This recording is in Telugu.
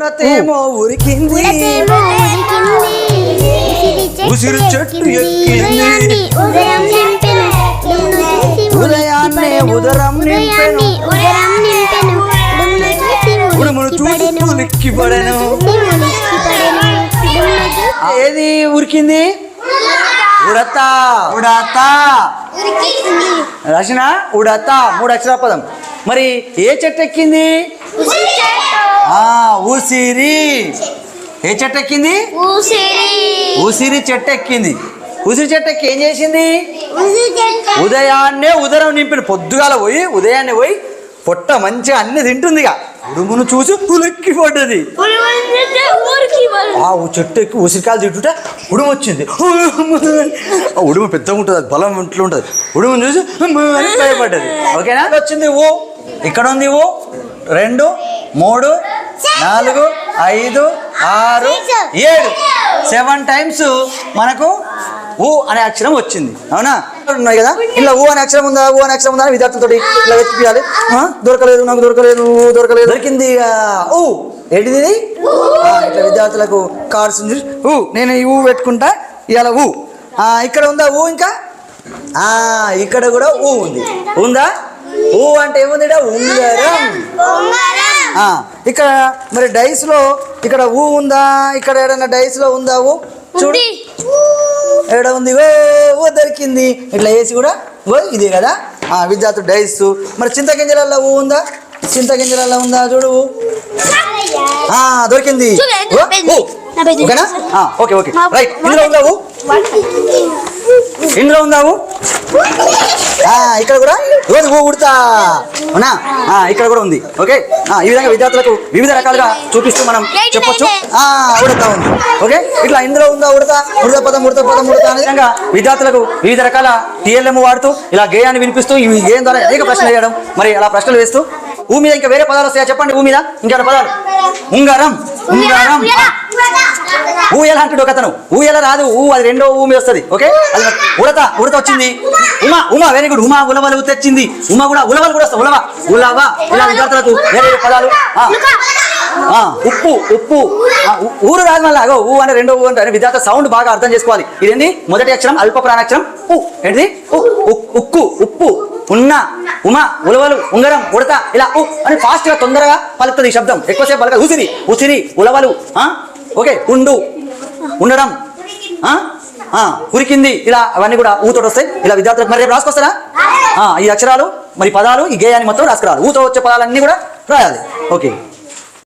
ఉడతేమో ఉరికింది ఉసిరి చెట్టు ఎక్కింది ఉదయాన్నే ఉదరం నింపెను ఉడుమును చూసి ఉలిక్కి పడెను. ఏది ఉరికింది? ఉడత. ఉడత రచన ఉడత 3 అక్షర పదం. మరి ఏ చెట్టు ఎక్కింది? ఉసిరి. ఏ చెట్టు ఎక్కింది? ఉసిరి చెట్టు ఎక్కింది. ఉసిరి చెట్టు ఎక్కి ఏం చేసింది? ఉదయాన్నే ఉదరం నింపిన. పొద్దుగాల పోయి ఉదయాన్నే పోయి పొట్ట మంచిగా అన్ని తింటుంది. ఉడుమును చూసి ఉలిక్కి పడ్డది. చెట్టు ఎక్కి ఉసిరికాయలు తింటుంటే ఉడుము వచ్చింది. ఉడుము పెద్దగా ఉంటుంది, అది బలం ఇంట్లో ఉంటుంది. ఉడుమును చూసి అని భయపడ్డది. ఓకేనా? వచ్చింది ఊ. ఇక్కడ ఉంది ఊ. 2 3 4 5 6 7 7 టైమ్స్ మనకు ఊ అనే అక్షరం వచ్చింది. అవునా? ఉన్నాయి కదా. ఇలా ఊ అనే అక్షరం ఉందా, ఊ అనే అక్షరం ఉందా అని విద్యార్థులతో ఇలా వెతికియాలి. దొరకలేదు, నాకు దొరకలేదు, దొరకలేదు. దొరికింది ఊ. ఏంటిది? ఇట్లా విద్యార్థులకు కార్డ్స్ ఉంది. ఊ. నేను ఈ ఊ పెట్టుకుంటా. ఇలా ఊ. ఇక్కడ ఉందా ఊ? ఇంకా ఇక్కడ కూడా ఊ ఉంది. ఉందా? ఊ అంటే ఏముంది? ఉంగరం. ఇక్కడ మరి డైస్ లో ఇక్కడ ఊ ఉందా? ఇక్కడ ఏడన్నా డైస్ లో ఉందా ఊ? చూడు ఏడ ఉంది. ఓ దొరికింది. ఇట్లా వేసి కూడా ఓ ఇదే కదా విద్యార్థులు డైస్. మరి చింతగింజలలో ఊ ఉందా? చింతగింజలలో ఉందా? చూడు దొరికింది. ఓకేనా? Okay okay right. ఇందులో ఉందా ఊ? ఇందులో ఉందా ఊ? ఇక్కడ కూడా రోజు ఊ ఉడతా. అవునా? ఇక్కడ కూడా ఉంది. ఓకే. ఈ విధంగా విద్యార్థులకు వివిధ రకాలుగా చూపిస్తూ మనం చెప్పొచ్చు. ఉడతా ఉంది. ఓకే. ఇట్లా ఇందులో ఉందా ఉడతా? ఉడత పదం, ఉడత పదం, ఉడత అనే విధంగా విద్యార్థులకు వివిధ రకాల టీఎల్ఎం వాడుతూ ఇలా గేయాన్ని వినిపిస్తూ ఈ గేయం ద్వారా అనేక ప్రశ్నలు వేయడం, మరి అలా ప్రశ్నలు వేస్తూ ఊ మీద ఇంకా వేరే పదాలు వస్తాయా చెప్పండి? ఊ మీద ఇంకేమైనా పదాలు? ఉంగరం. ఉంగరం. ఊయల అంటాడు ఒకతను. ఊయల రాదు. అది 2వ ఊ మీద వస్తుంది. ఓకే. అది ఉడత. ఉడత వచ్చింది. ఉమా. Uma very good. ఉమా ఉలవలు తెచ్చింది. ఉమా కూడా ఉలవలు కూడా వస్తాయి. ఉలవ ఉలవ. ఇలా విద్యార్థులకు వేరే పదాలు. ఉప్పు. ఉప్పు. ఊరు రాదు మళ్ళీ. ఊ అంటే 2వ ఊ అంటే విద్యార్థులు సౌండ్ బాగా అర్థం చేసుకోవాలి. ఇదేంటి? మొదటి అక్షరం అల్ప ప్రాణాక్షరం ఉ. ఏంటిది? ఉక్కు. ఉప్పు. ఉన్న. ఉమా ఉలవలు ఉంగరం ఉడత. ఇలా ఉ అని ఫాస్ట్ గా తొందరగా పలుకుతుంది ఈ శబ్దం. ఎక్కువసేపు పలకదు. ఉసిరి. ఉసిరి. ఉలవలు. ఓకే. ఉండు. ఉండడం. ఉరికింది. ఇలా అవన్నీ కూడా ఊతోటి వస్తాయి. ఇలా విద్యార్థులకు మరి రేపు రాసుకొస్తారా? ఈ అక్షరాలు మరి పదాలు ఈ గేయాన్ని మొత్తం రాసుకురావాలి. ఊతో వచ్చే పదాలన్నీ కూడా రాయాలి. ఓకే.